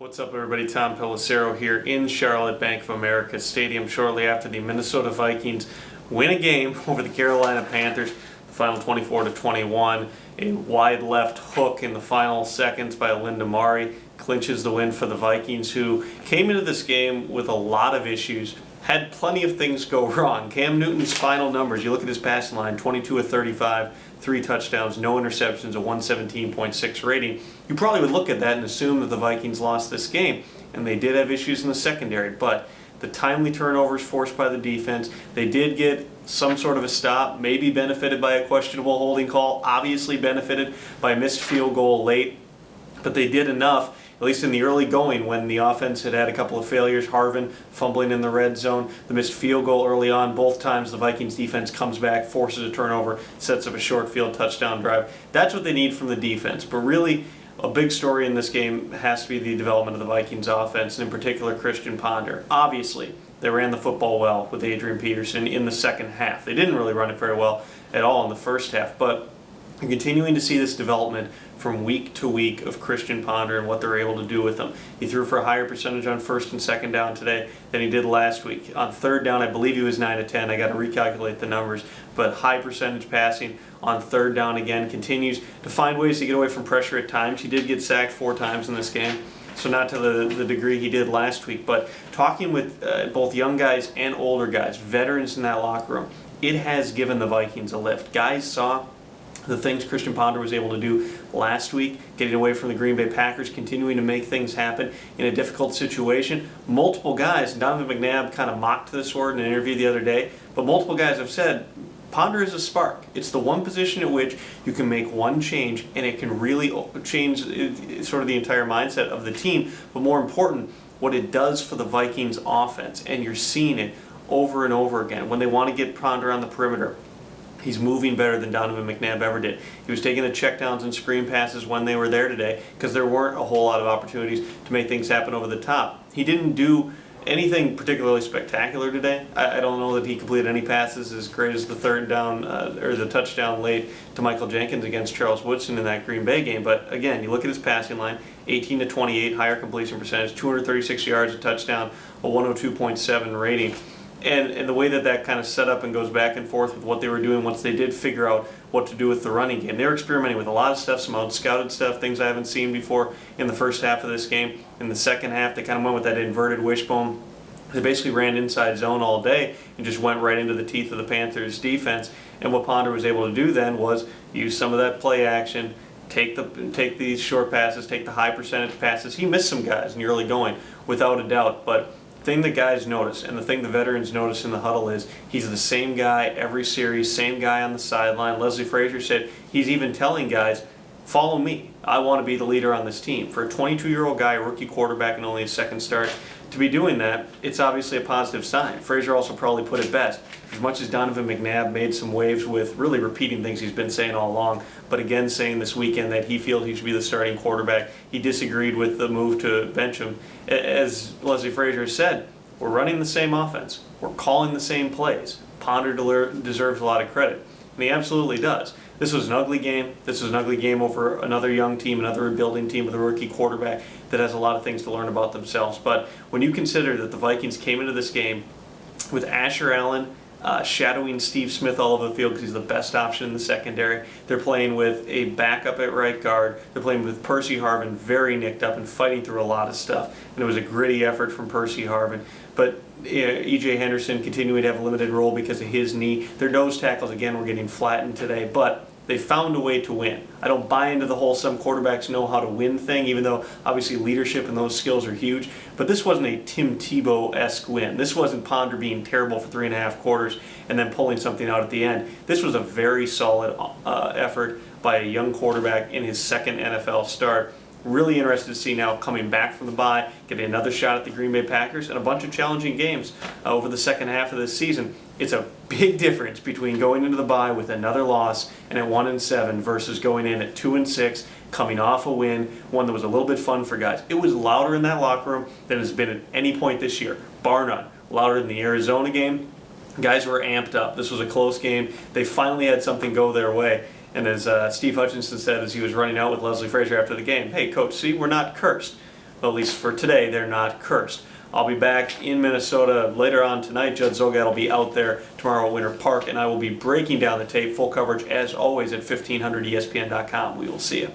What's up, everybody? Tom Pelissero here in Charlotte, Bank of America Stadium, shortly after the Minnesota Vikings win a game over the Carolina Panthers, the final 24-21. A wide left hook in the final seconds by Linda Mari clinches the win for the Vikings, who came into this game with a lot of issues, had plenty of things go wrong. Cam Newton's final numbers, you look at his passing line, 22 of 35, 3 touchdowns, no interceptions, a 117.6 rating. You probably would look at that and assume that the Vikings lost this game, and they did have issues in the secondary, but the timely turnovers forced by the defense, they did get some sort of a stop, maybe benefited by a questionable holding call, obviously benefited by a missed field goal late, but they did enough, at least in the early going when the offense had had a couple of failures. Harvin fumbling in the red zone, the missed field goal early on. Both times the Vikings defense comes back, forces a turnover, sets up a short field touchdown drive. That's what they need from the defense. But really, a big story in this game has to be the development of the Vikings offense, and in particular Christian Ponder. Obviously, they ran the football well with Adrian Peterson in the second half. They didn't really run it very well at all in the first half, but you're continuing to see this development from week to week of Christian Ponder and what they're able to do with him. He threw for a higher percentage on first and second down today than he did last week. On third down, I believe he was 9 of 10. I got to recalculate the numbers, but high percentage passing on third down again. Continues to find ways to get away from pressure at times. He did get sacked 4 times in this game, so not to the degree he did last week. But talking with both young guys and older guys, veterans in that locker room, it has given the Vikings a lift. Guys saw the things Christian Ponder was able to do last week, getting away from the Green Bay Packers, continuing to make things happen in a difficult situation. Multiple guys, Donovan McNabb kind of mocked this word in an interview the other day, but multiple guys have said, Ponder is a spark. It's the one position at which you can make one change and it can really change sort of the entire mindset of the team, but more important, what it does for the Vikings offense, and you're seeing it over and over again. When they want to get Ponder on the perimeter, he's moving better than Donovan McNabb ever did. He was taking the checkdowns and screen passes when they were there today because there weren't a whole lot of opportunities to make things happen over the top. He didn't do anything particularly spectacular today. I don't know that he completed any passes as great as the third down or the touchdown late to Michael Jenkins against Charles Woodson in that Green Bay game. But again, you look at his passing line, 18 to 28, higher completion percentage, 236 yards, a touchdown, a 102.7 rating. And the way that kind of set up and goes back and forth with what they were doing once they did figure out what to do with the running game. They were experimenting with a lot of stuff, some out-scouted stuff, things I haven't seen before in the first half of this game. In the second half, they kind of went with that inverted wishbone. They basically ran inside zone all day and just went right into the teeth of the Panthers' defense. And what Ponder was able to do then was use some of that play action, take these short passes, take the high percentage passes. He missed some guys in the early going, without a doubt, but the thing the guys notice and the thing the veterans notice in the huddle is he's the same guy every series, same guy on the sideline. Leslie Frazier said he's even telling guys, follow me. I want to be the leader on this team. For a 22-year-old guy, a rookie quarterback and only his second start, to be doing that, it's obviously a positive sign. Frazier also probably put it best. As much as Donovan McNabb made some waves with really repeating things he's been saying all along, but again saying this weekend that he feels he should be the starting quarterback, he disagreed with the move to bench him. As Leslie Frazier said, we're running the same offense. We're calling the same plays. Ponder deserves a lot of credit, and he absolutely does. This was an ugly game. This was an ugly game over another young team, another rebuilding team with a rookie quarterback that has a lot of things to learn about themselves. But when you consider that the Vikings came into this game with Asher Allen shadowing Steve Smith all over the field because he's the best option in the secondary. They're playing with a backup at right guard. They're playing with Percy Harvin very nicked up and fighting through a lot of stuff. And it was a gritty effort from Percy Harvin. But E.J. Henderson continuing to have a limited role because of his knee. Their nose tackles, again, were getting flattened today. But they found a way to win. I don't buy into the whole some quarterbacks know how to win thing, even though obviously leadership and those skills are huge. But this wasn't a Tim Tebow-esque win. This wasn't Ponder being terrible for 3.5 quarters and then pulling something out at the end. This was a very solid effort by a young quarterback in his second NFL start. Really interested to see now coming back from the bye, getting another shot at the Green Bay Packers and a bunch of challenging games over the second half of this season. It's a big difference between going into the bye with another loss and at 1-7 versus going in at 2-6, coming off a win, one that was a little bit fun for guys. It was louder in that locker room than it's been at any point this year, bar none. Louder than the Arizona game. Guys were amped up. This was a close game. They finally had something go their way. And as Steve Hutchinson said as he was running out with Leslie Frazier after the game, hey, Coach, see, we're not cursed. at least for today, they're not cursed. I'll be back in Minnesota later on tonight. Judd Zogat will be out there tomorrow at Winter Park, and I will be breaking down the tape. Full coverage, as always, at 1500ESPN.com. We will see you.